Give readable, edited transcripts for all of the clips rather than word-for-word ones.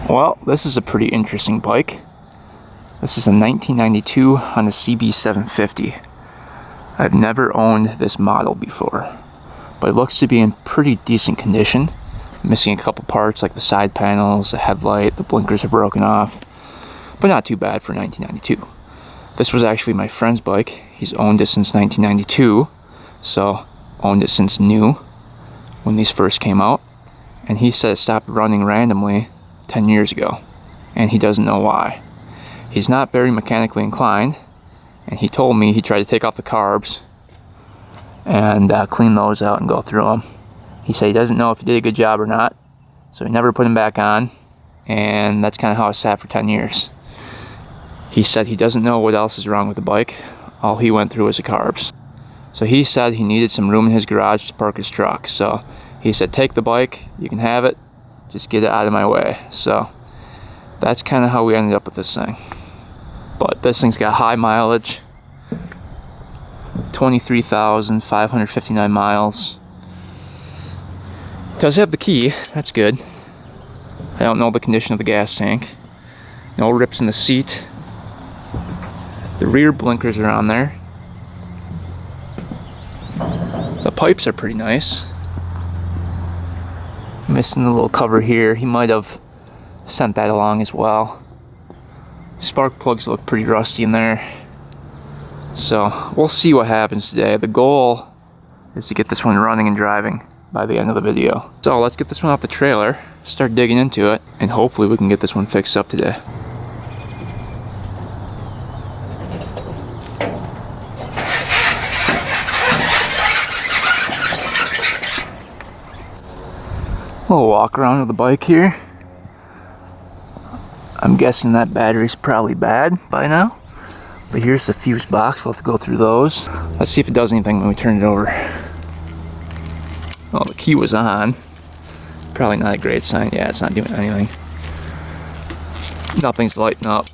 Well, this is a pretty interesting bike. This is a 1992 Honda CB750. I've never owned this model before, but it looks to be in pretty decent condition. Missing a couple parts like the side panels, the headlight, the blinkers are broken off, but not too bad for 1992. This was actually my friend's bike. He's owned it since 1992, so owned it since new when these first came out, and he said it stopped running randomly 10 years ago, and he doesn't know why. He's not very mechanically inclined, and he told me he tried to take off the carbs and clean those out and go through them. He said he doesn't know if he did a good job or not, so he never put them back on, and that's kind of how it sat for 10 years. He said he doesn't know what else is wrong with the bike. All he went through was the carbs. So he said he needed some room in his garage to park his truck. So he said, take the bike, you can have it, just get it out of my way. So that's kind of how we ended up with this thing. But this thing's got high mileage, 23,559 miles. It does have the key, that's good. I don't know the condition of the gas tank. No rips in the seat. The rear blinkers are on there. The pipes are pretty nice. Missing the little cover here. He might have sent that along as well. Spark plugs look pretty rusty in there. So we'll see what happens today. The goal is to get this one running and driving by the end of the video. So let's get this one off the trailer, start digging into it, and hopefully we can get this one fixed up today. We'll walk around with the bike here. I'm guessing that battery's probably bad by now. But here's the fuse box. We'll have to go through those. Let's see if it does anything when we turn it over. Well, the key was on. Probably not a great sign. Yeah, it's not doing anything. Nothing's lighting up.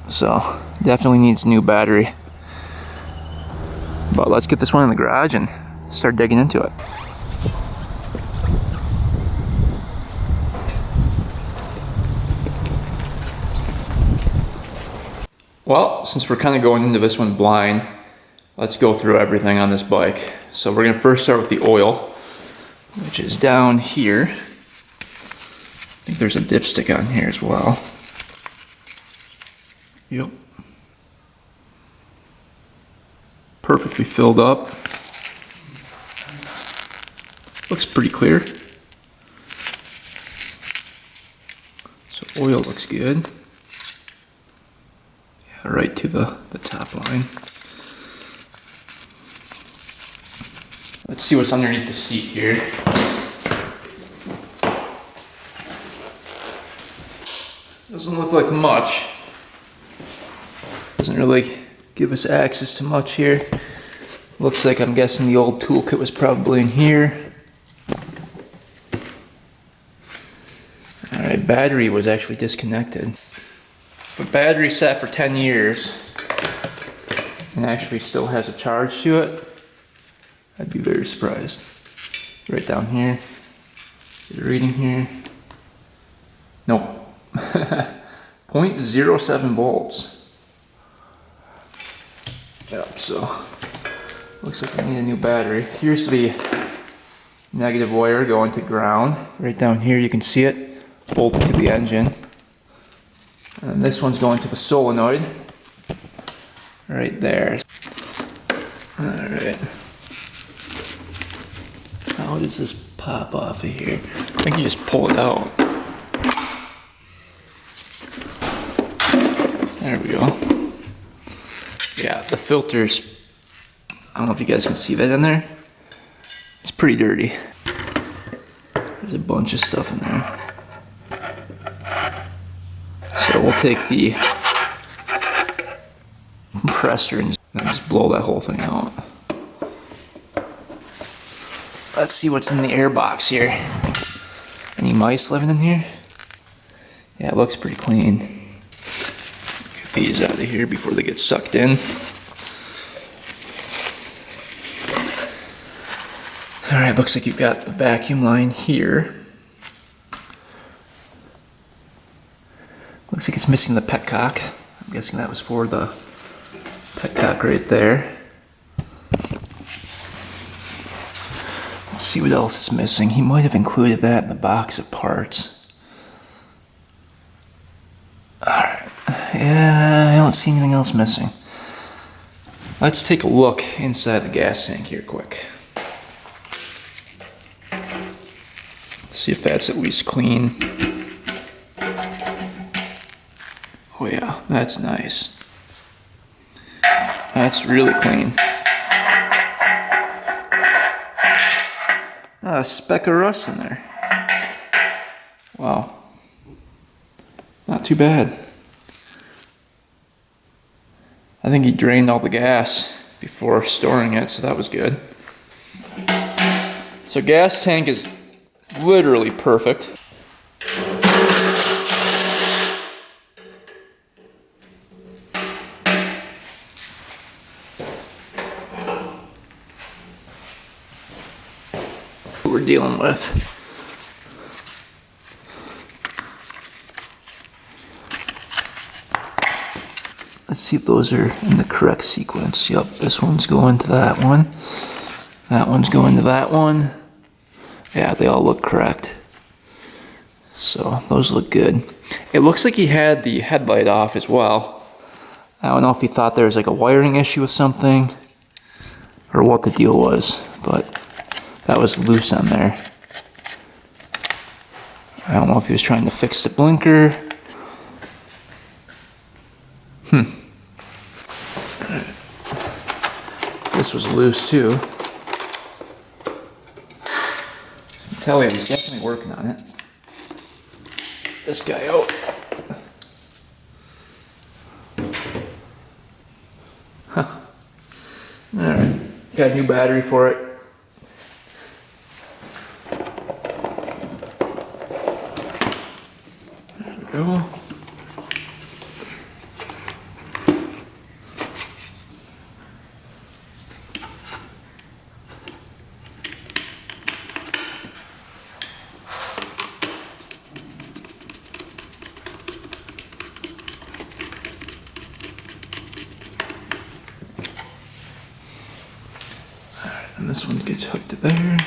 So, definitely needs a new battery. But let's get this one in the garage and start digging into it. Well, since we're kind of going into this one blind, let's go through everything on this bike. So we're going to first start with the oil, which is down here. I think there's a dipstick on here as well. Yep. Perfectly filled up. Looks pretty clear. So oil looks good. Right to the top line. Let's see what's underneath the seat here. Doesn't look like much. Doesn't really give us access to much here. Looks like, I'm guessing the old toolkit was probably in here. Alright, battery was actually disconnected. The battery sat for 10 years and actually still has a charge to it. I'd be very surprised. Right down here. Is it reading here? Nope. 0.07 volts. Yep, so looks like we need a new battery. Here's the negative wire going to ground. Right down here you can see it bolted to the engine. And this one's going to the solenoid, right there. Alright. How does this pop off of here? I think you just pull it out. There we go. Yeah, the filters, I don't know if you guys can see that in there. It's pretty dirty. There's a bunch of stuff in there. So we'll take the compressor and just blow that whole thing out. Let's see what's in the air box here. Any mice living in here? Yeah, it looks pretty clean. Get these out of here before they get sucked in. Alright, looks like you've got the vacuum line here. Looks like it's missing the petcock. I'm guessing that was for the petcock right there. Let's see what else is missing. He might have included that in the box of parts. Alright, yeah, I don't see anything else missing. Let's take a look inside the gas tank here quick. See if that's at least clean. Oh yeah, that's nice. That's really clean. Not a speck of rust in there. Wow. Not too bad. I think he drained all the gas before storing it, so that was good. So gas tank is literally perfect. What we're dealing with. Let's see if those are in the correct sequence. Yep, this one's going to that one. That one's going to that one. Yeah, they all look correct. So those look good. It looks like he had the headlight off as well. I don't know if he thought there was like a wiring issue with something or what the deal was, but that was loose on there. I don't know if he was trying to fix the blinker. This was loose too. I can tell you he's definitely working on it. This guy out. Huh. Alright. Got a new battery for it. There we go. And this one gets hooked to there.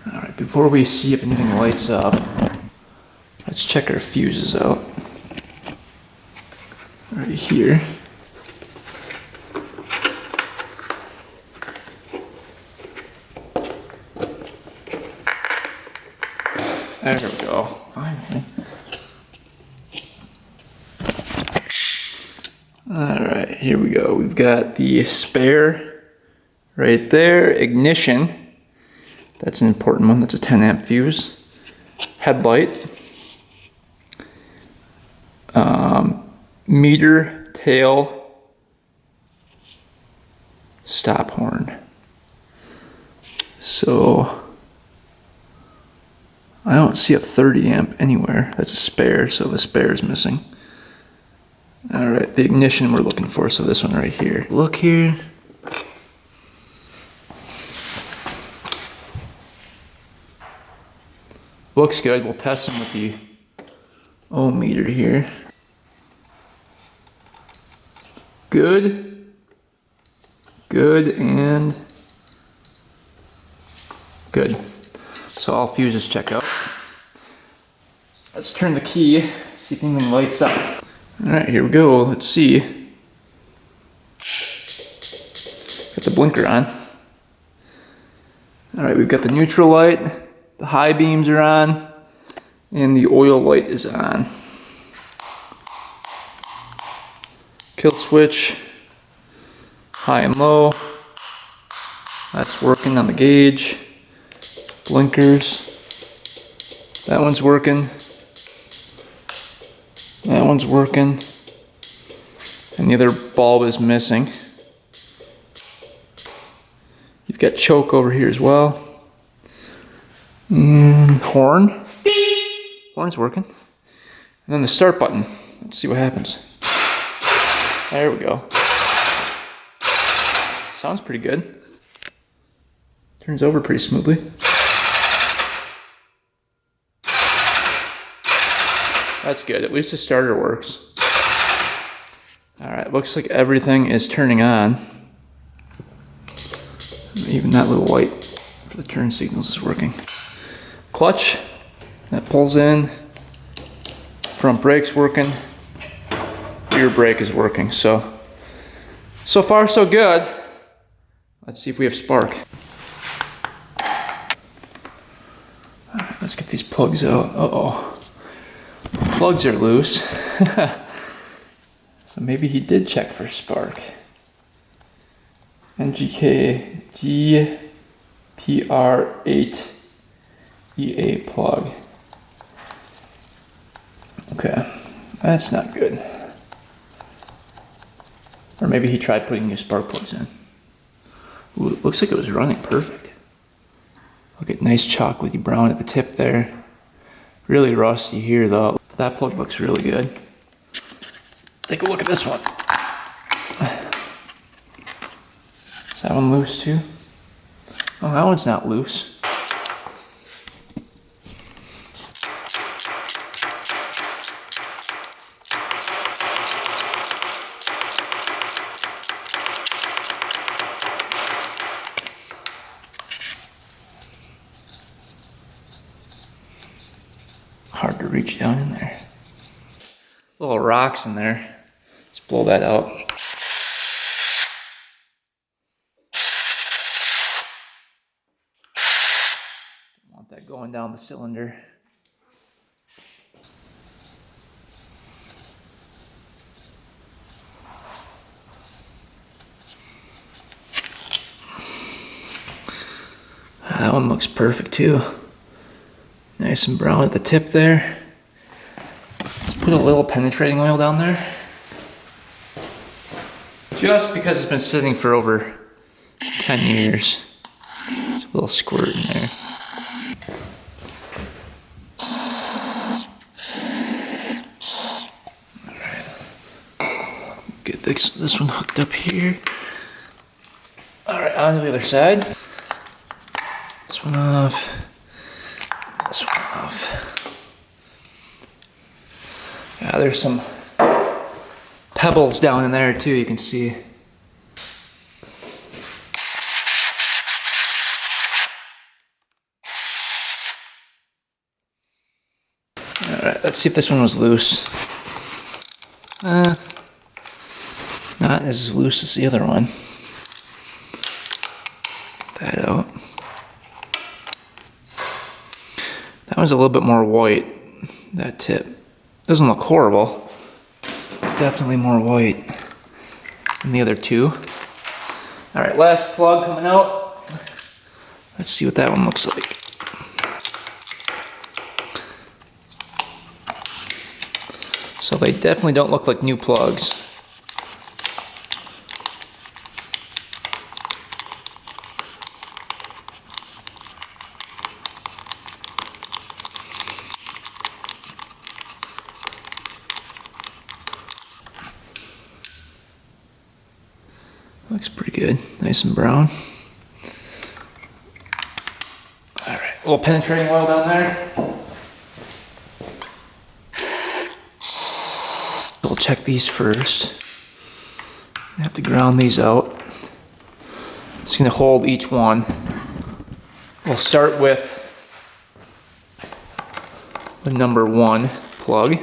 Alright, before we see if anything lights up, let's check our fuses out. Right here. There we go, finally. Alright, here we go. We've got the spare right there, ignition. That's an important one, that's a 10 amp fuse. Headlight. Meter, tail, stop horn. So I don't see a 30 amp anywhere. That's a spare, so the spare is missing. Alright, the ignition we're looking for, so this one right here. Look here. Looks good. We'll test them with the ohm meter here. Good. Good and good. So all fuses check out. Let's turn the key, see if anything lights up. Alright, here we go. Let's see. Got the blinker on. Alright, we've got the neutral light, the high beams are on, and the oil light is on. Kill switch, high and low. That's working on the gauge. Blinkers. That one's working. That one's working. And the other bulb is missing. You've got choke over here as well. And horn. Horn's working. And then the start button. Let's see what happens. There we go. Sounds pretty good. Turns over pretty smoothly. That's good. At least the starter works. Alright, looks like everything is turning on. Even that little light for the turn signals is working. Clutch, that pulls in. Front brake's working. Rear brake is working. So far so good. Let's see if we have spark. Alright, let's get these plugs out. Uh-oh. Plugs are loose. So maybe he did check for spark. NGK GPR8EA plug. Okay, that's not good. Or maybe he tried putting new spark plugs in. Ooh, it looks like it was running perfect. Look at nice chocolatey brown at the tip there. Really rusty here though. That plug looks really good. Take a look at this one. Is that one loose too? Oh, that one's not loose. Hard to reach down in there. Little rocks in there. Let's blow that out. Don't want that going down the cylinder. That one looks perfect too. Nice and brown at the tip there. Let's put a little penetrating oil down there. Just because it's been sitting for over 10 years. There's a little squirt in there. Alright. Get this one hooked up here. Alright, on to the other side. This one off. This one off. Yeah, there's some pebbles down in there too, you can see. Alright, let's see if this one was loose. Not as loose as the other one. Get that out. That one's a little bit more white, that tip. Doesn't look horrible. Definitely more white than the other two. Alright, last plug coming out. Let's see what that one looks like. So they definitely don't look like new plugs. Looks pretty good, nice and brown. All right, a little penetrating oil down there. We'll check these first. I have to ground these out. Just gonna hold each one. We'll start with the number 1 plug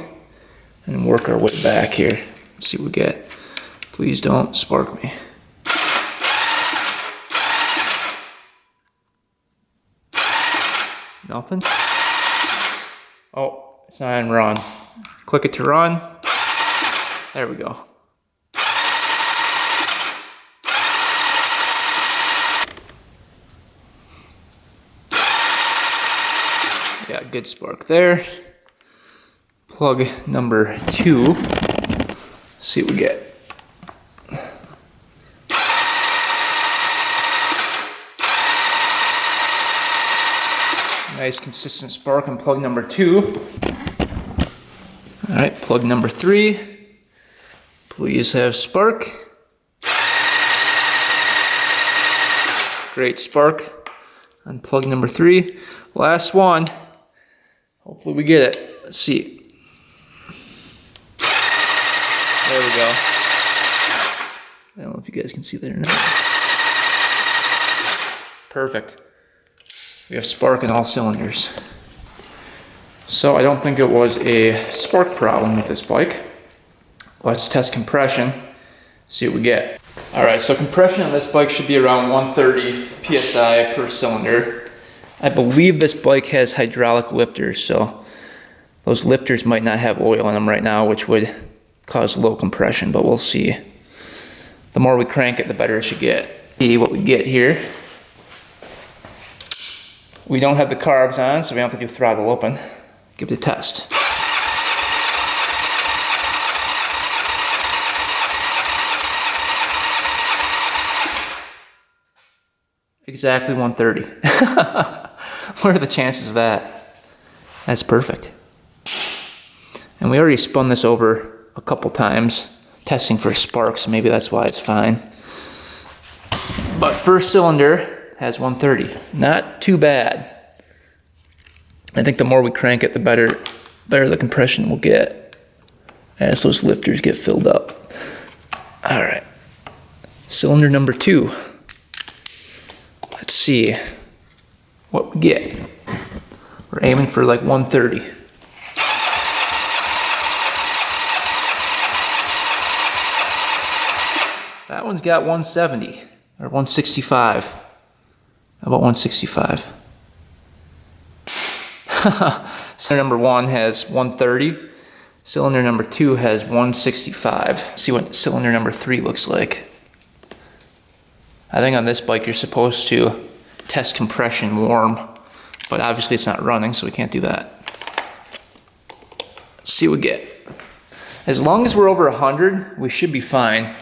and work our way back here. Let's see what we get. Please don't spark me. Nothing? Oh, it's not on run. Click it to run. There we go. Yeah, good spark there. Plug number 2. See what we get. Nice consistent spark on plug number 2. Alright, plug number 3. Please have spark. Great spark on plug number 3. Last one. Hopefully we get it. Let's see. There we go. I don't know if you guys can see that or not. Perfect. We have spark in all cylinders. So I don't think it was a spark problem with this bike. Let's test compression, see what we get. Alright, so compression on this bike should be around 130 psi per cylinder. I believe this bike has hydraulic lifters, so those lifters might not have oil in them right now, which would cause low compression, but we'll see. The more we crank it, the better it should get. See what we get here. We don't have the carbs on, so we don't have to do throttle open. Give it a test. Exactly 130. What are the chances of that? That's perfect. And we already spun this over a couple times, testing for sparks, so maybe that's why it's fine. But first cylinder has 130. Not too bad. I think the more we crank it, the better the compression will get as those lifters get filled up. All right, cylinder number 2. Let's see what we get. We're aiming for like 130. That one's got 170 or 165. How about 165? Cylinder number 1 has 130. Cylinder number 2 has 165. See what cylinder number 3 looks like. I think on this bike you're supposed to test compression warm, but obviously it's not running, so we can't do that. Let's see what we get. As long as we're over 100, we should be fine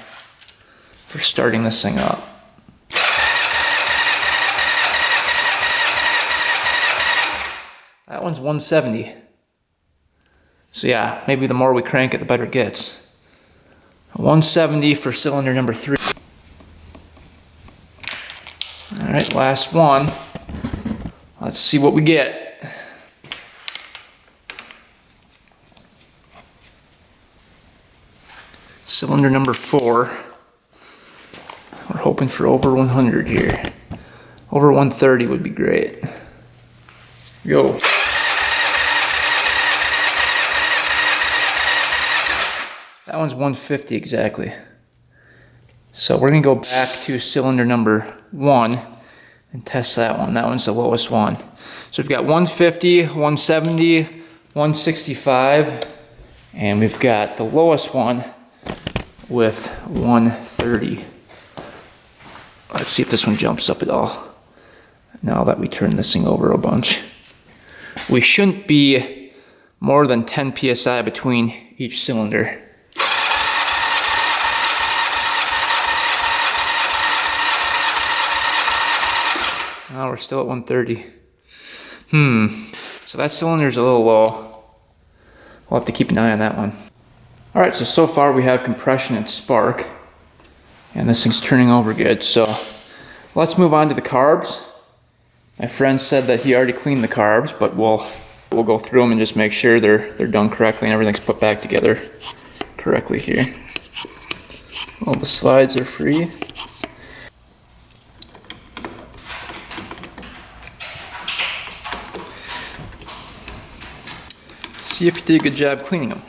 for starting this thing up. That one's 170. So yeah, maybe the more we crank it, the better it gets. 170 for cylinder number 3. All right, last one. Let's see what we get. Cylinder number 4. We're hoping for over 100 here. Over 130 would be great. Go. That one's 150 exactly. So we're gonna go back to cylinder number 1 and test that one. That one's the lowest one. So we've got 150, 170, 165, and we've got the lowest one with 130. Let's see if this one jumps up at all. Now that we turn this thing over a bunch. We shouldn't be more than 10 psi between each cylinder. Now we're still at 130. So that cylinder's a little low. We'll have to keep an eye on that one. Alright, so far we have compression and spark. And this thing's turning over good. So let's move on to the carbs. My friend said that he already cleaned the carbs, but we'll go through them and just make sure they're done correctly and everything's put back together correctly here. All the slides are free. See if you did a good job cleaning them.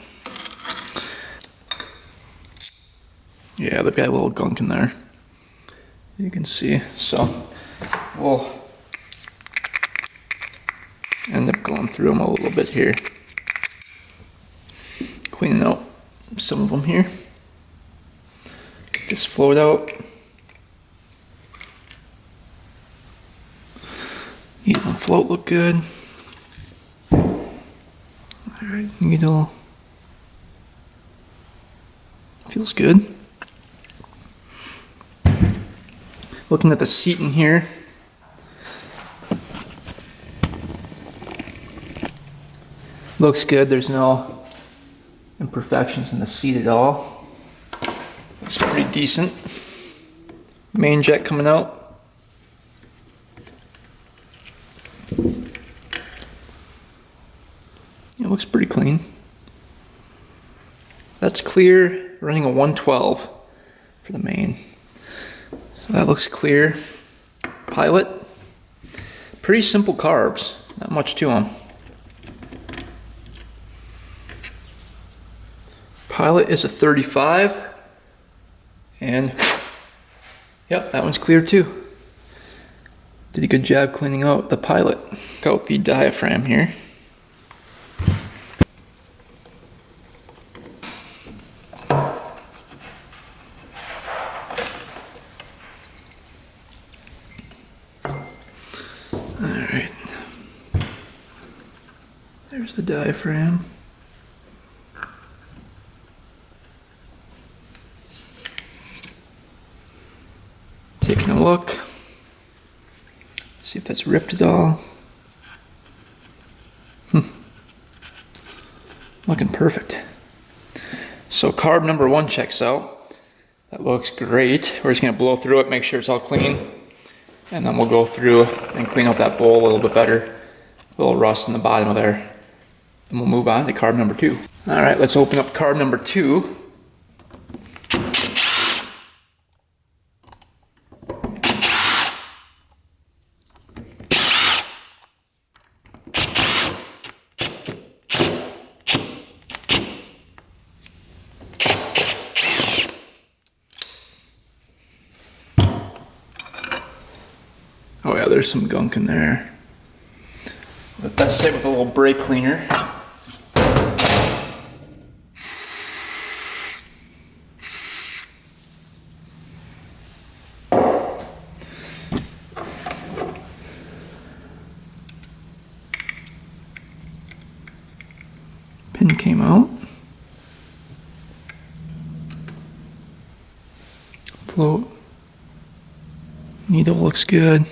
Yeah, they've got a little gunk in there. You can see. So we'll end up going through them a little bit here. Cleaning out some of them here. Get this float out. Needle and float look good. Alright, needle. Feels good. Looking at the seat in here. Looks good. There's no imperfections in the seat at all. Looks pretty decent. Main jet coming out. It looks pretty clean. That's clear, running a 112 for the main. So that looks clear. Pilot, pretty simple carbs, not much to them. Pilot is a 35, and yep, that one's clear too. Did a good job cleaning out the Pilot. Check out the diaphragm here. Alright, there's the diaphragm. Taking a look, see if that's ripped at all. Looking perfect. So carb number 1 checks out. That looks great. We're just going to blow through it, make sure it's all clean. And then we'll go through and clean out that bowl a little bit better. A little rust in the bottom of there. Then we'll move on to carb number 2. Alright, let's open up carb number 2. Oh yeah, there's some gunk in there. Let that sit with a little brake cleaner. Pin came out. Float. Needle looks good.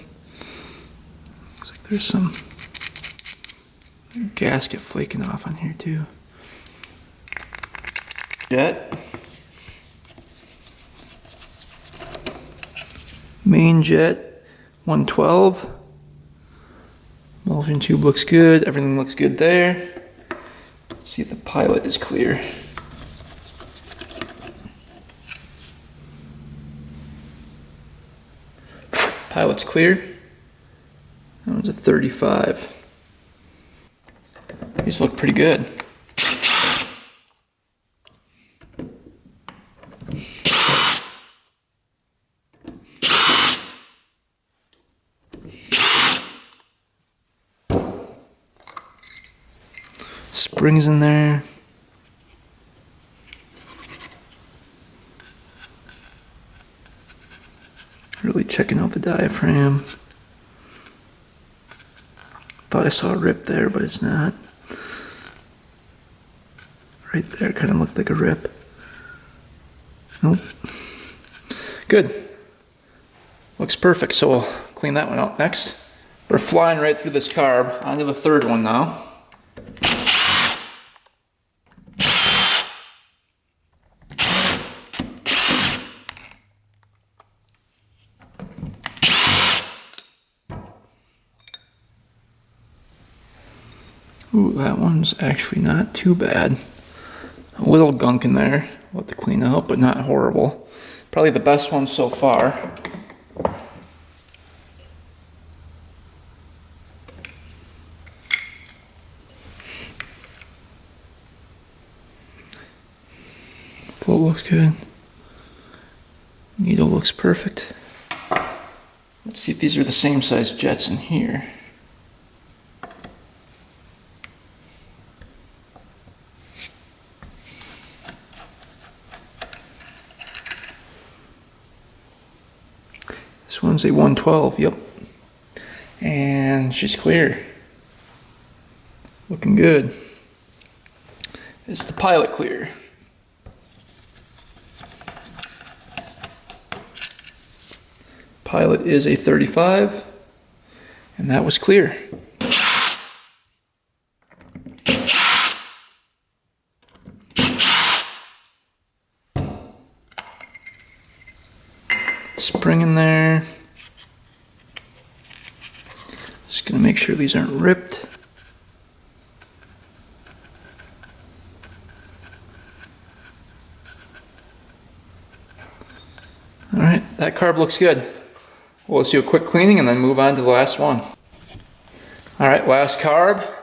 Looks like there's some gasket flaking off on here too. Jet. Main jet 112. Emulsion tube looks good. Everything looks good there. Let's see if the Pilot is clear. Pilot's clear. That one's a 35. These look pretty good. Springs in there. Really checking out the diaphragm. Thought I saw a rip there, but it's not. Right there kind of looked like a rip. Nope. Good. Looks perfect, so we'll clean that one out next. We're flying right through this carb. On to the third one now. Ooh, that one's actually not too bad. A little gunk in there. We'll have to clean out, but not horrible. Probably the best one so far. Float looks good. Needle looks perfect. Let's see if these are the same size jets in here. This one's a 112, yep. And she's clear. Looking good. Is the Pilot clear? Pilot is a 35, and that was clear. spring in there. Just gonna make sure these aren't ripped. All right, that carb looks good. Well, let's do a quick cleaning and then move on to the last one. All right, last carb.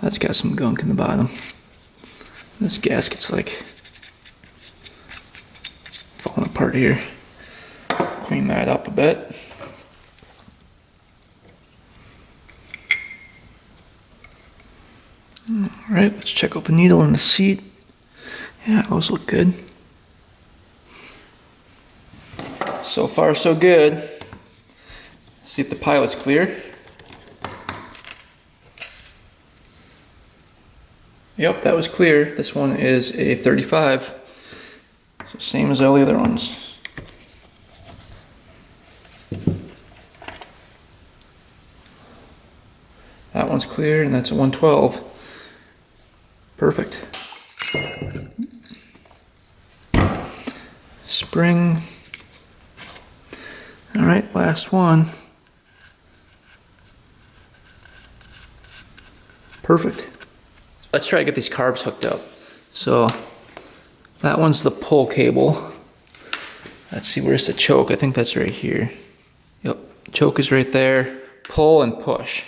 That's got some gunk in the bottom. This gasket's like falling apart here. Clean that up a bit. Alright, let's check out the needle in the seat. Yeah, those look good. So far, so good. See if the pilot's clear. Yep, that was clear. This one is a 35. So same as all the other ones. That one's clear, and that's a 112. Perfect. Spring. All right, last one. Perfect. Let's try to get these carbs hooked up. So that one's the pull cable. Let's see, where's the choke? I think that's right here. Yep, choke is right there. Pull and push.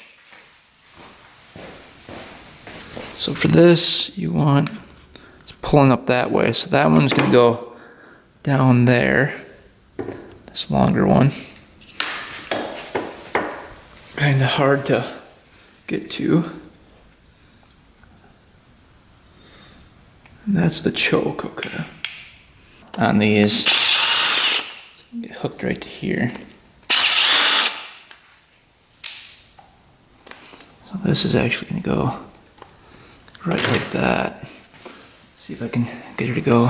So for this, you want, it's pulling up that way. So that one's gonna go down there. This longer one. Kind of hard to get to. And that's the choke, okay. On these, get hooked right to here. So this is actually gonna go right like that. See if I can get her to go.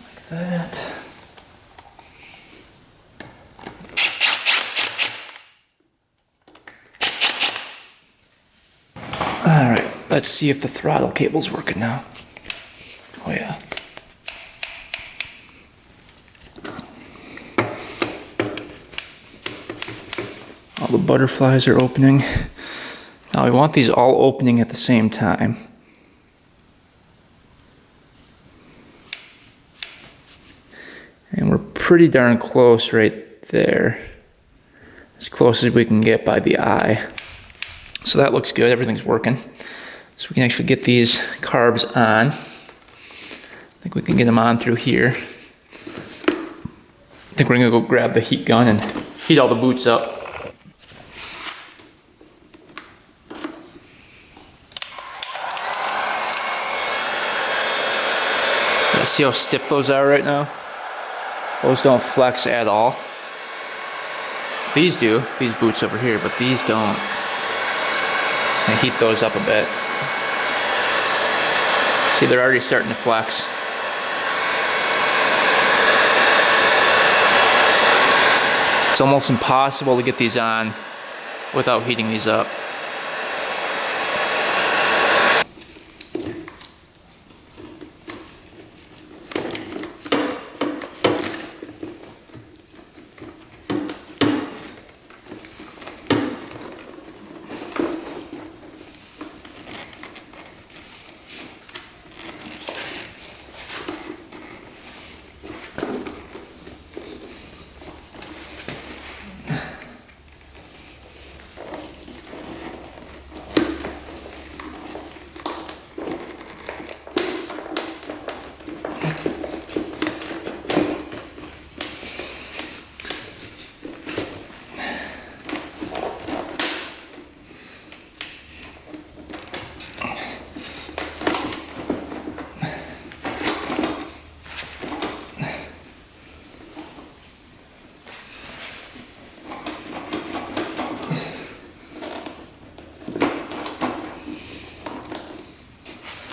Like that. Alright, let's see if the throttle cable's working now. Oh yeah. All the butterflies are opening. Now we want these all opening at the same time. And we're pretty darn close right there. As close as we can get by the eye. So that looks good, everything's working. So we can actually get these carbs on. I think we can get them on through here. I think we're gonna go grab the heat gun and heat all the boots up. See how stiff those are right now? Those don't flex at all. These do, these boots over here, but these don't. I heat those up a bit. See, they're already starting to flex. It's almost impossible to get these on without heating these up.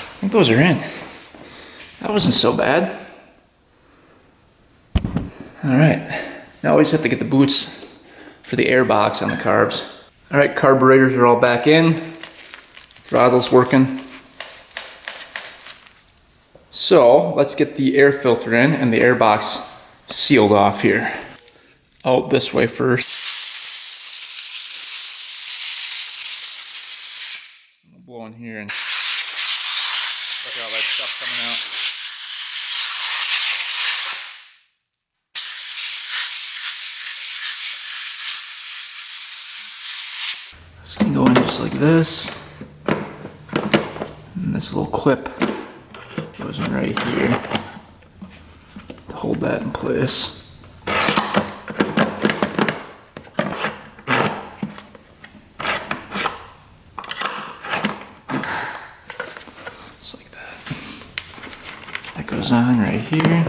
I think those are in. wasn't so bad. Alright, now we just have to get the boots for the air box on the carbs. Alright, carburetors are all back in. Throttle's working. So let's get the air filter in and the air box sealed off here. Out this way first. We'll blow in here and let all that stuff coming out. This can go in just like this. And this little clip goes in right here to hold that in place. Just like that. That goes on right here.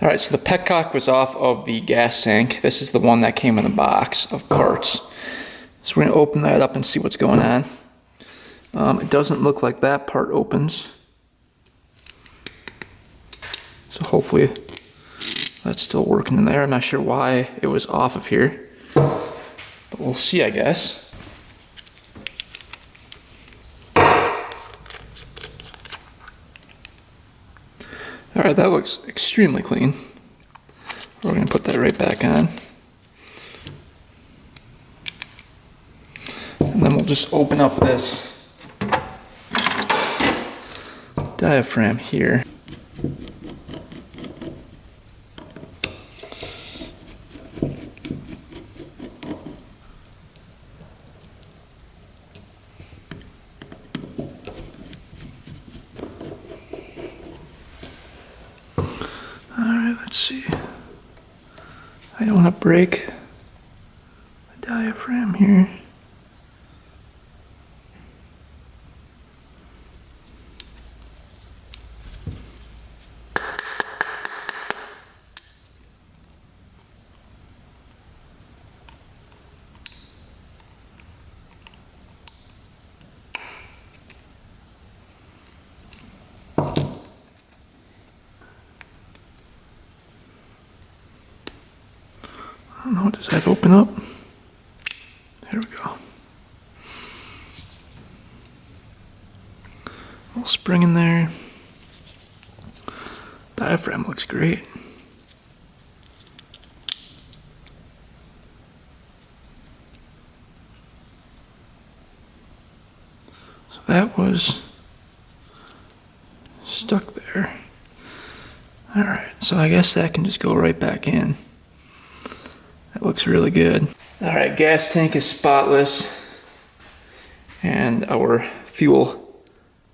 Alright, so the petcock was off of the gas tank. This is the one that came in the box of parts. So we're going to open that up and see what's going on. It doesn't look like that part opens. So hopefully that's still working in there. I'm not sure why it was off of here, but we'll see, I guess. Alright, that looks extremely clean. We're going to put that right back on. And then we'll just open up this diaphragm here. Let's see. I don't want to break the diaphragm here. I don't know, does that open up? There we go. Little spring in there. Diaphragm looks great. So that was stuck there. Alright, so I guess that can just go right back in. That looks really good. Alright, gas tank is spotless. And our fuel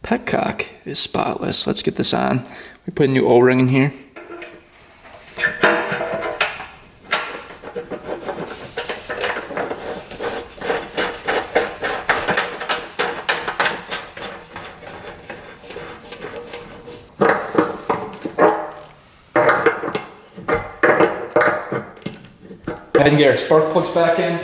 petcock is spotless. Let's get this on. We put a new O-ring in here. Go ahead and get our spark plugs back in.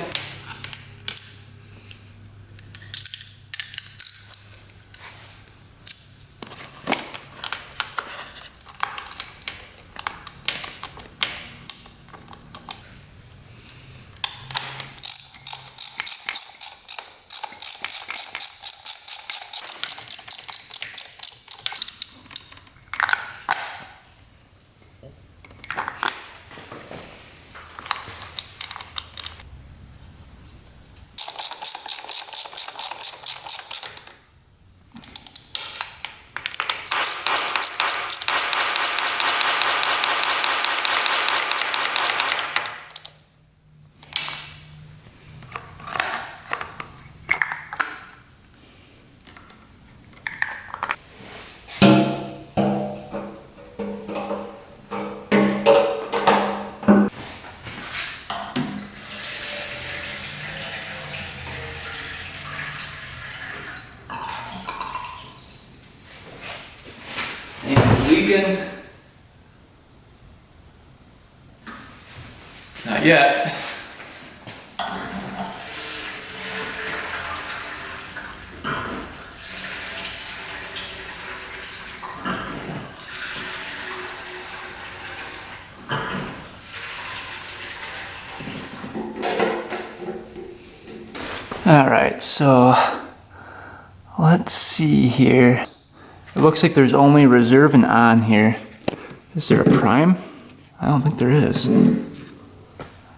Leaking. Not yet. Alright, so let's see here. It looks like there's only reserve and on here. Is there a prime? I don't think there is.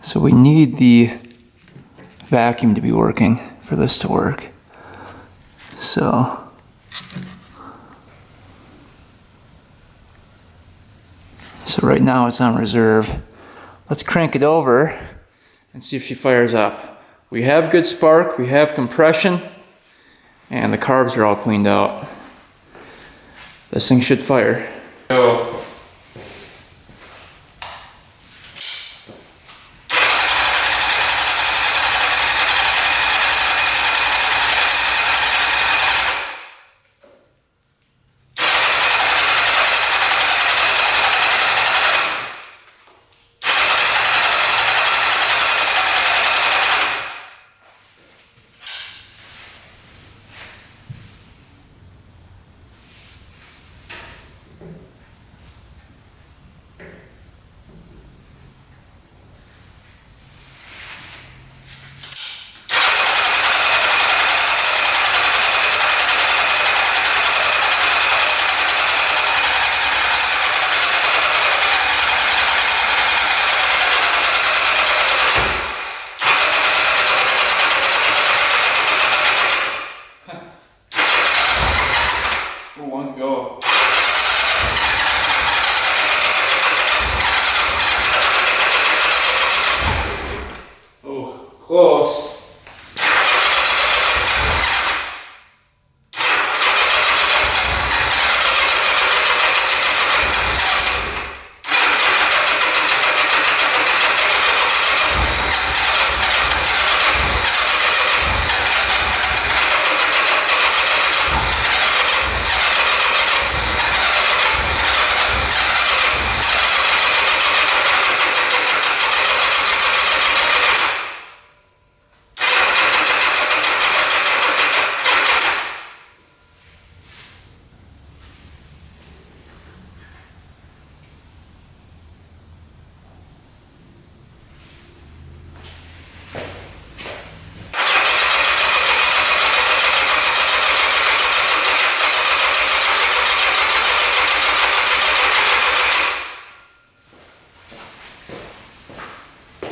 So we need the vacuum to be working for this to work. So right now it's on reserve. Let's crank it over and see if she fires up. We have good spark, we have compression, and the carbs are all cleaned out. This thing should fire. Go. One go. Oh, close.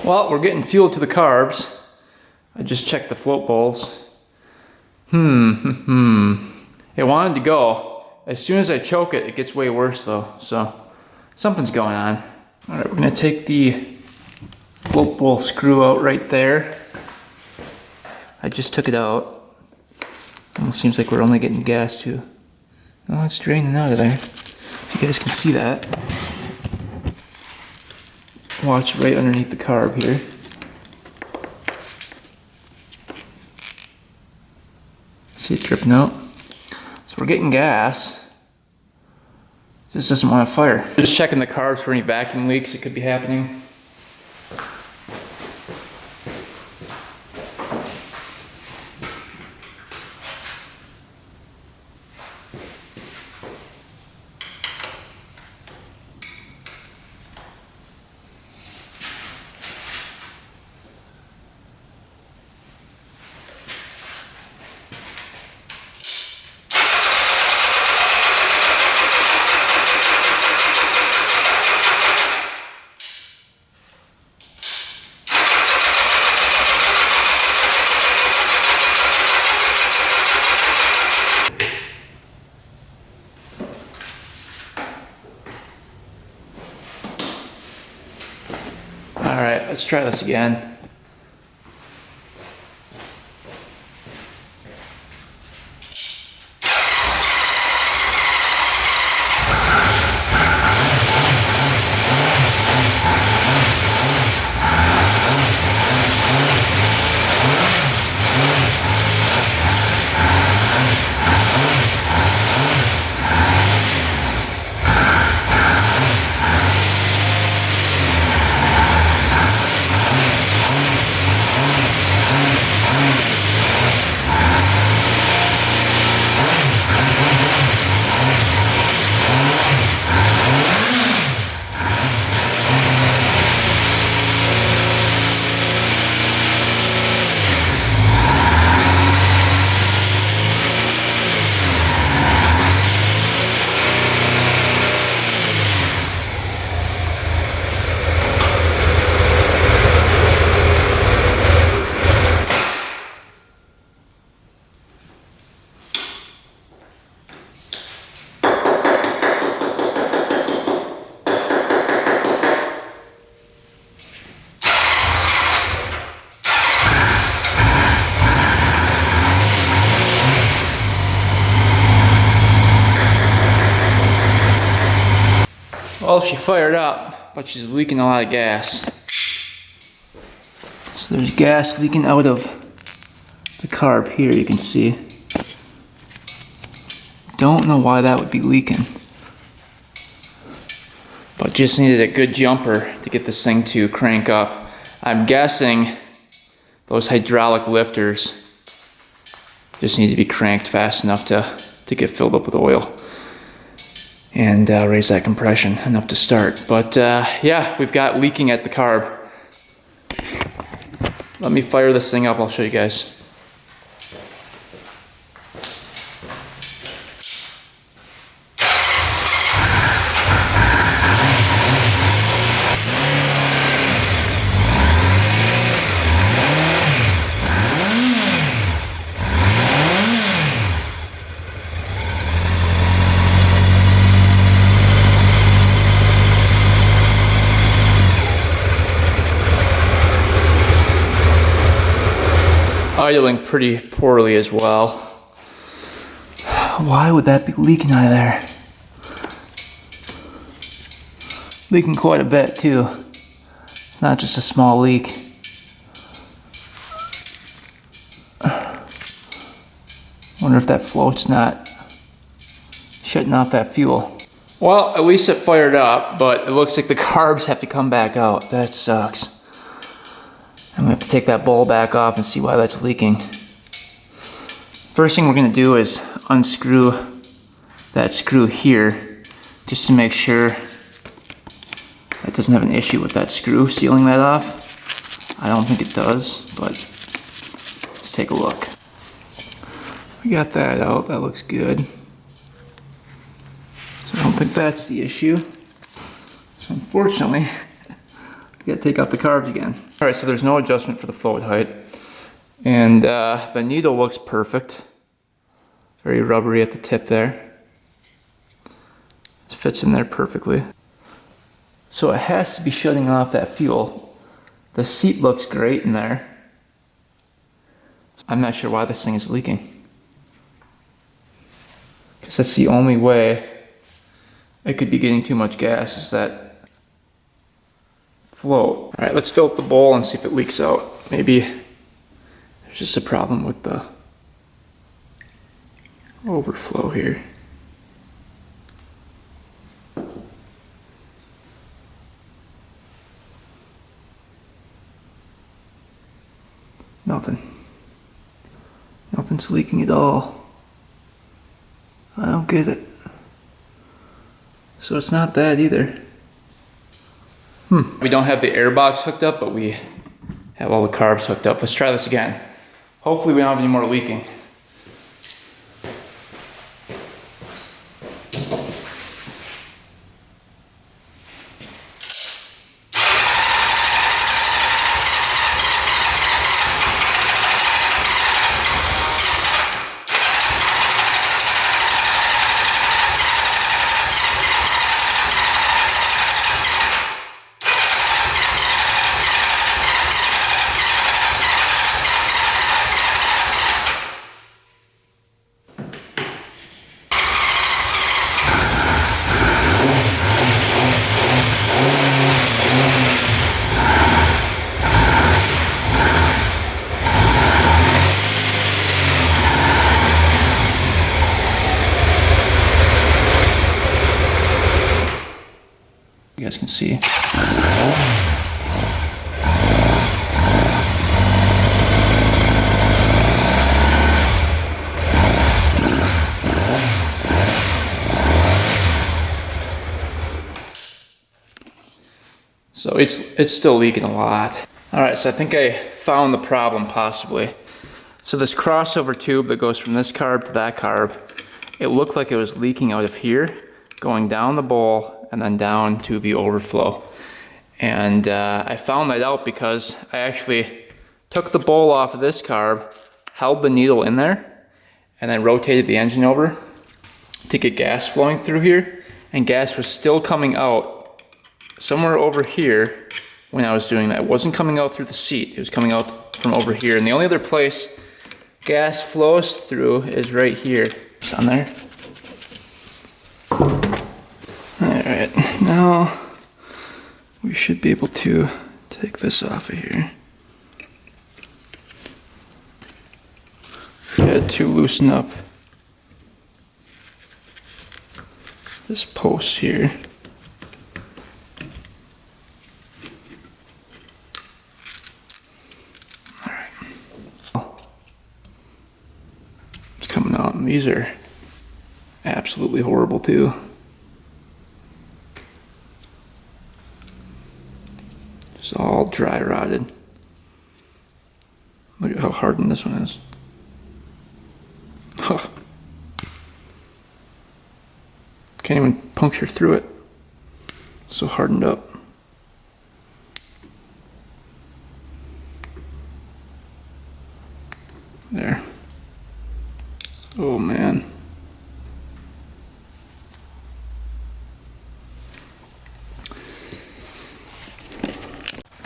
Well, we're getting fuel to the carbs. I just checked the float bowls. It wanted to go. As soon as I choke it, it gets way worse though. So something's going on. All right, we're gonna take the float bowl screw out right there. I just took it out. Almost seems like we're only getting gas too. Oh, it's draining out of there. If you guys can see that. Watch right underneath the carb here. See it dripping out? So we're getting gas. This doesn't want to fire. Just checking the carbs for any vacuum leaks that could be happening. Alright, let's try this again. Well, she fired up, but she's leaking a lot of gas. So there's gas leaking out of the carb here, you can see. Don't know why that would be leaking. But just needed a good jumper to get this thing to crank up. I'm guessing those hydraulic lifters just need to be cranked fast enough to get filled up with oil and raise that compression enough to start. But yeah, we've got leaking at the carb. Let me fire this thing up, I'll show you guys. Idling pretty poorly as well. Why would that be leaking out of there? Leaking quite a bit too. It's not just a small leak. Wonder if that float's not shutting off that fuel. Well, at least it fired up, but it looks like the carbs have to come back out. That sucks. I'm gonna have to take that bowl back off and see why that's leaking. First thing we're gonna do is unscrew that screw here just to make sure that doesn't have an issue with that screw sealing that off. I don't think it does, but let's take a look. We got that out, that looks good. So I don't think that's the issue. So unfortunately, we gotta take out the carbs again. All right, so there's no adjustment for the float height. And the needle looks perfect. Very rubbery at the tip there. It fits in there perfectly. So it has to be shutting off that fuel. The seat looks great in there. I'm not sure why this thing is leaking. Because that's the only way it could be getting too much gas, is that float. All right, let's fill up the bowl and see if it leaks out. Maybe there's just a problem with the overflow here. Nothing's leaking at all. I don't get it. So it's not that either. We don't have the air box hooked up, but we have all the carbs hooked up. Let's try this again. Hopefully we don't have any more leaking. You guys can see. So it's still leaking a lot. All right, so I think I found the problem possibly. So this crossover tube that goes from this carb to that carb, it looked like it was leaking out of here, going down the bowl and then down to the overflow. And I found that out because I actually took the bowl off of this carb, held the needle in there, and then rotated the engine over to get gas flowing through here. And gas was still coming out somewhere over here when I was doing that. It wasn't coming out through the seat, it was coming out from over here. And the only other place gas flows through is right here. It's on there. Alright, Now we should be able to take this off of here. We had to loosen up this post here. It's coming out, and these are absolutely horrible too. It's all dry rotted. Look at how hardened this one is. Huh. Can't even puncture through it. So hardened up. There. Oh man.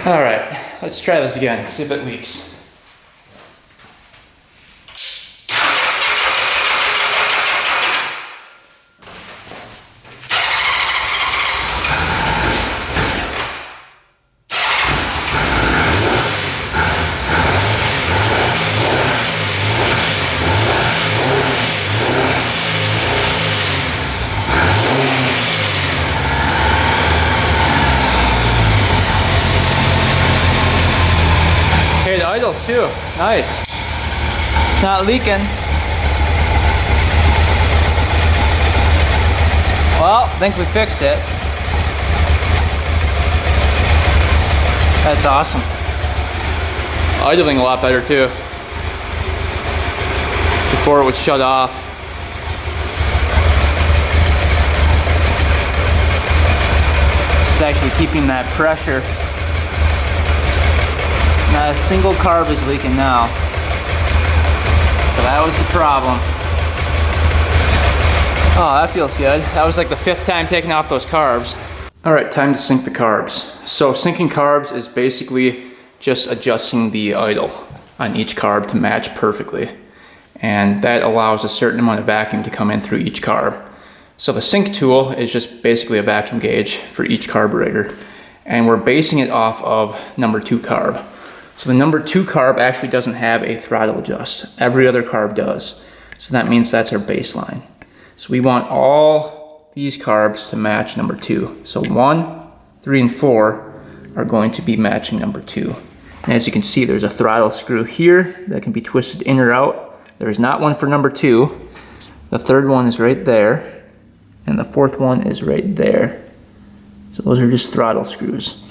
All right, let's try this again, see if it leaks. Hey, the idles too. Nice. It's not leaking. Well, I think we fixed it. That's awesome. Idling a lot better too. Before it would shut off. It's actually keeping that pressure. Not a single carb is leaking now. So that was the problem. Oh, that feels good. That was like the 5th time taking off those carbs. Alright, time to sync the carbs. So syncing carbs is basically just adjusting the idle on each carb to match perfectly. And that allows a certain amount of vacuum to come in through each carb. So the sync tool is just basically a vacuum gauge for each carburetor. And we're basing it off of number 2 carb. So the number 2 carb actually doesn't have a throttle adjust. Every other carb does. So that means that's our baseline. So we want all these carbs to match number 2. So 1, 3, and 4 are going to be matching number 2. And as you can see, there's a throttle screw here that can be twisted in or out. There's not one for number 2. The 3rd one is right there. And the 4th one is right there. So those are just throttle screws.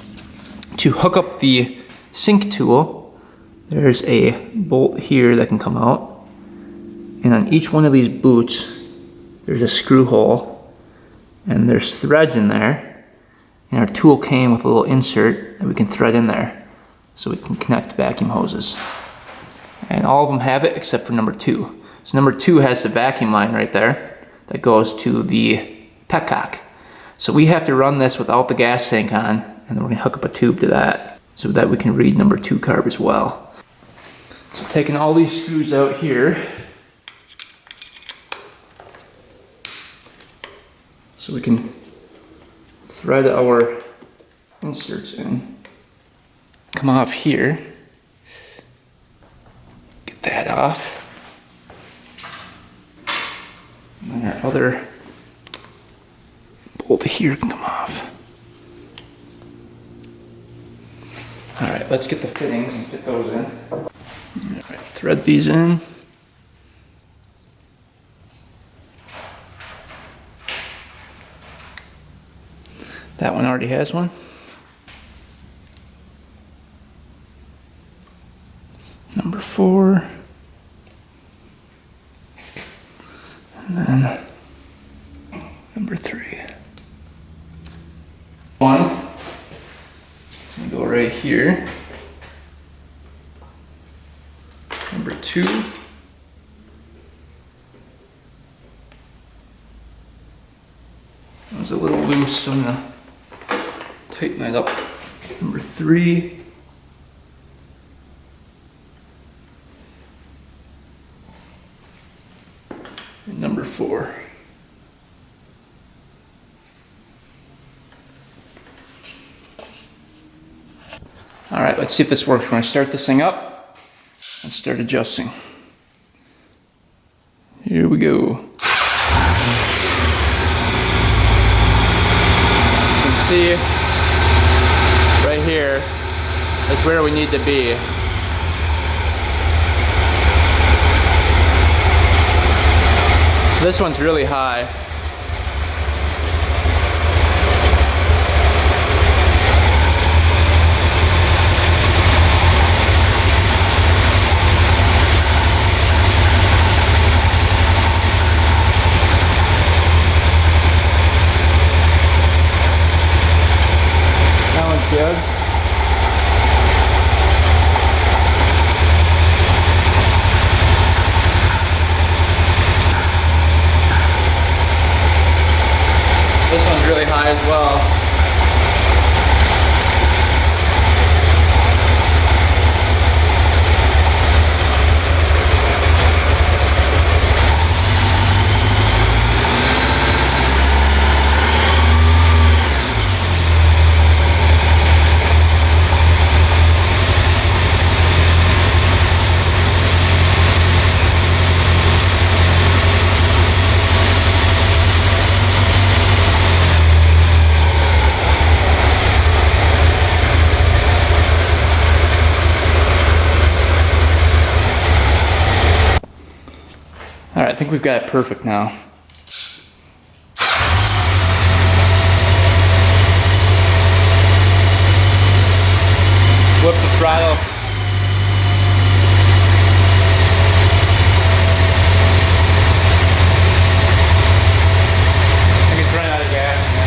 To hook up the sync tool, there's a bolt here that can come out, and on each one of these boots there's a screw hole, and there's threads in there, and our tool came with a little insert that we can thread in there so we can connect vacuum hoses. And all of them have it except for number 2. So number 2 has the vacuum line right there that goes to the petcock. So we have to run this without the gas tank on, and then we're going to hook up a tube to that so that we can read number 2 carb as well. So taking all these screws out here, so we can thread our inserts in. Come off here, get that off. And then our other bolt here can come off. Alright, let's get the fittings and fit those in. Alright, thread these in. That one already has one. Number 4. And then number 3. 1. Go right here. Number 2. It was a little loose, so I'm gonna tighten that up. Number 3. And number 4. let's see if this works. We're going to start this thing up and start adjusting. Here we go. You can see right here is where we need to be. So this one's really high. That one's good. This one's really high as well. Alright, I think we've got it perfect now. Flip the throttle. I think it's running out of gas in there.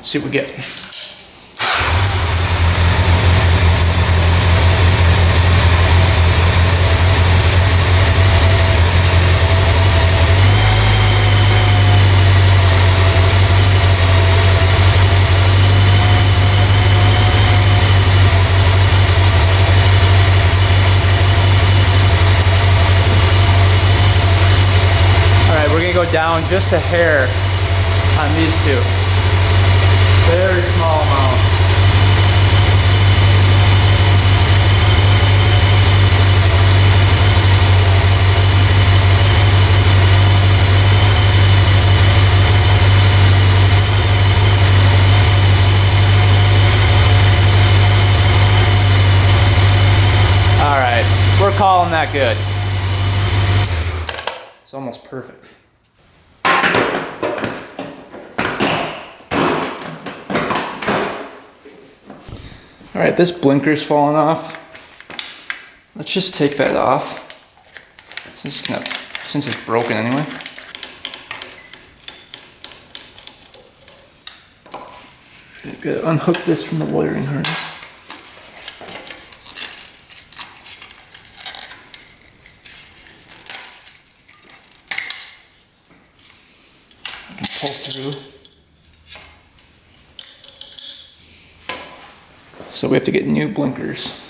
See what we get. All right, we're gonna go down just a hair on these two. Very small amount. All right, we're calling that good. It's almost perfect. All right, this blinker's falling off. Let's just take that off. Since it's broken anyway. Gotta unhook this from the wiring harness. I can pull through. So we have to get new blinkers.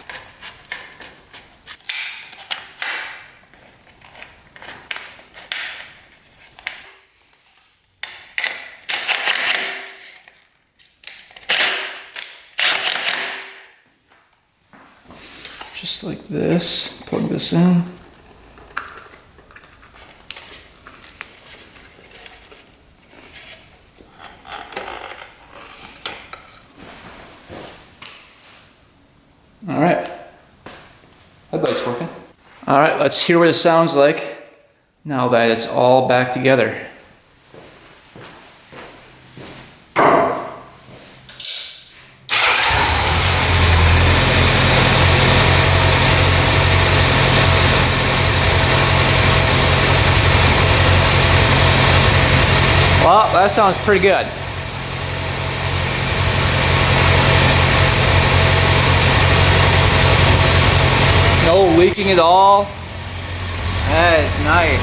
Just like this, plug this in. All right, headlight's working. All right, let's hear what it sounds like now that it's all back together. Well, that sounds pretty good. No leaking at all. That is nice.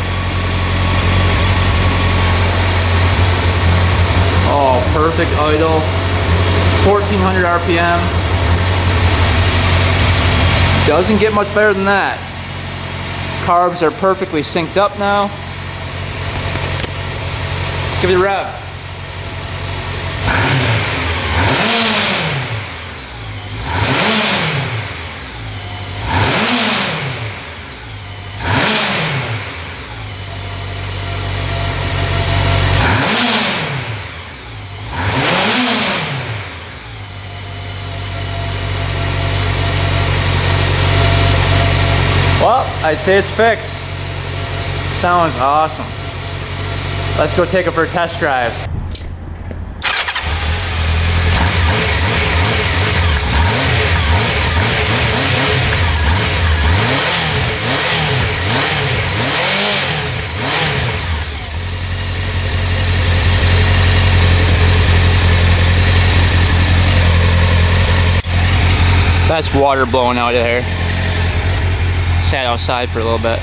Oh, perfect idle. 1400 RPM. Doesn't get much better than that. Carbs are perfectly synced up now. Let's give it a rev. Well, I'd say it's fixed. Sounds awesome. Let's go take it for a test drive. That's water blowing out of there. Sat outside for a little bit.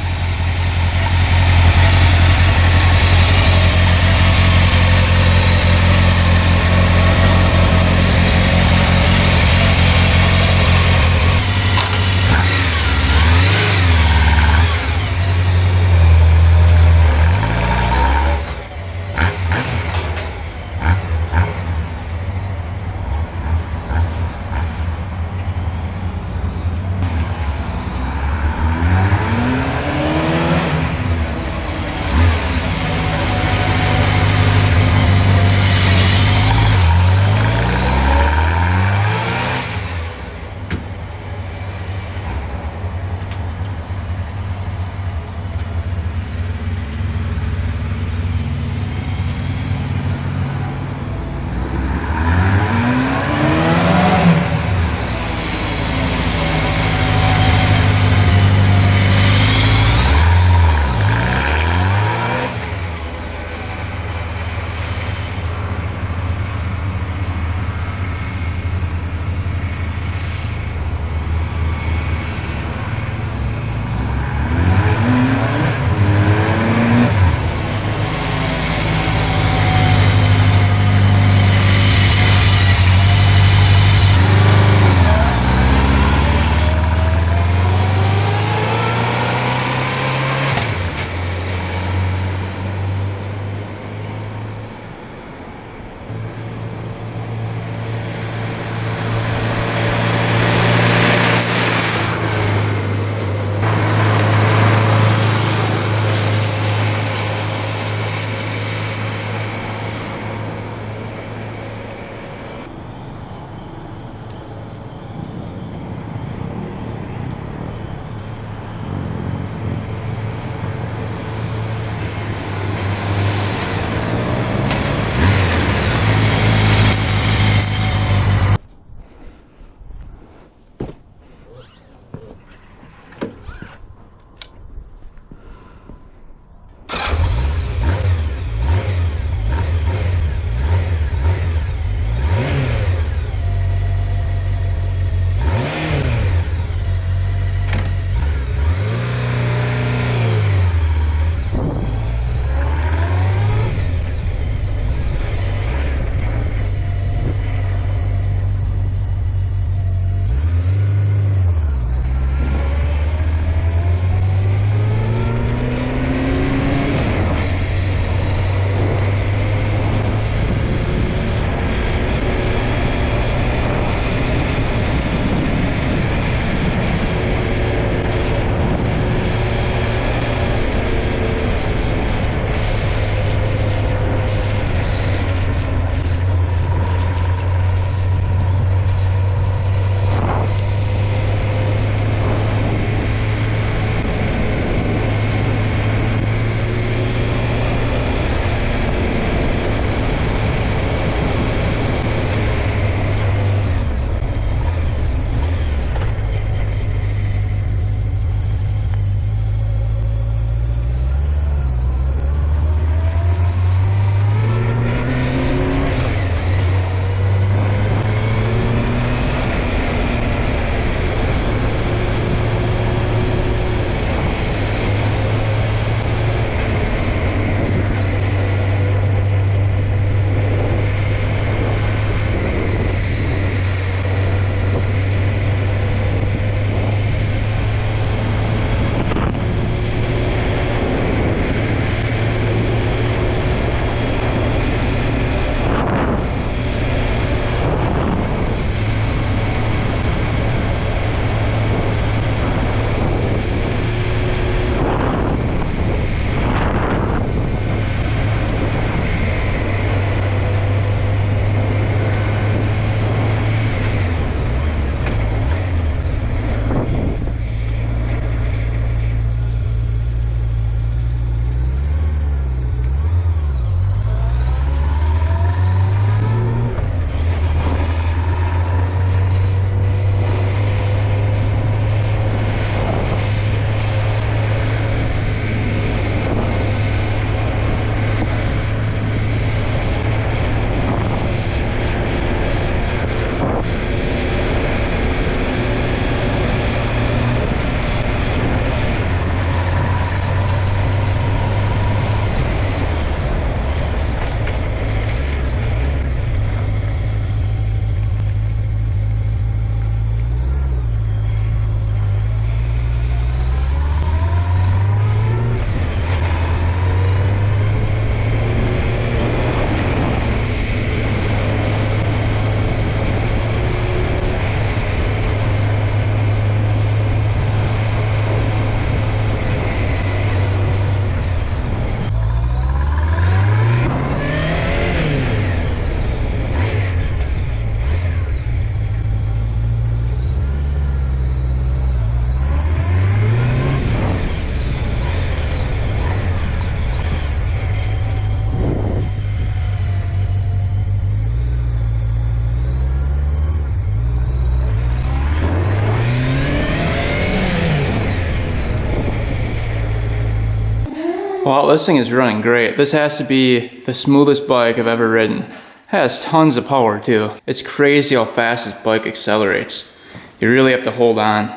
Well, this thing is running great. This has to be the smoothest bike I've ever ridden. It has tons of power too. It's crazy how fast this bike accelerates. You really have to hold on.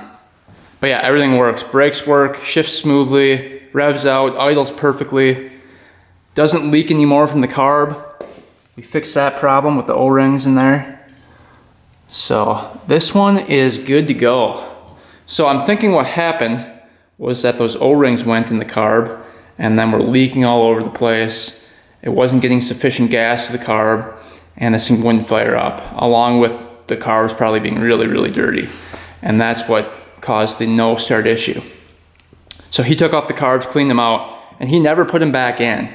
But yeah, everything works. Brakes work, shifts smoothly, revs out, idles perfectly. Doesn't leak anymore from the carb. We fixed that problem with the O-rings in there. So this one is good to go. So I'm thinking what happened was that those O-rings went in the carb and then were leaking all over the place. It wasn't getting sufficient gas to the carb and this thing wouldn't fire up, along with the carbs probably being really, really dirty. And that's what caused the no start issue. So he took off the carbs, cleaned them out, and he never put them back in.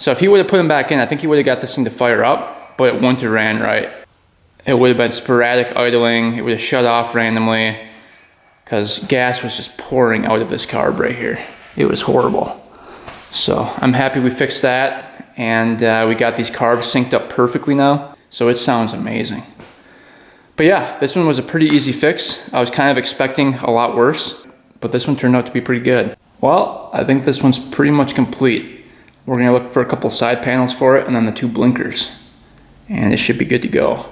So if he would have put them back in, I think he would have got this thing to fire up, but it wouldn't have ran right. It would have been sporadic idling, it would have shut off randomly, because gas was just pouring out of this carb right here. It was horrible. So I'm happy we fixed that, and we got these carbs synced up perfectly now, so it sounds amazing. But yeah, this one was a pretty easy fix. I was kind of expecting a lot worse, but this one turned out to be pretty good. Well, I think this one's pretty much complete. We're gonna look for a couple side panels for it and then the 2 blinkers, and it should be good to go.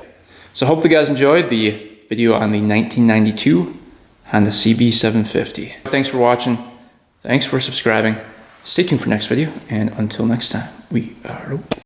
So hopefully you guys enjoyed the video on the 1992 Honda CB750. Thanks for watching. Thanks for subscribing. Stay tuned for next video, and until next time, we are out.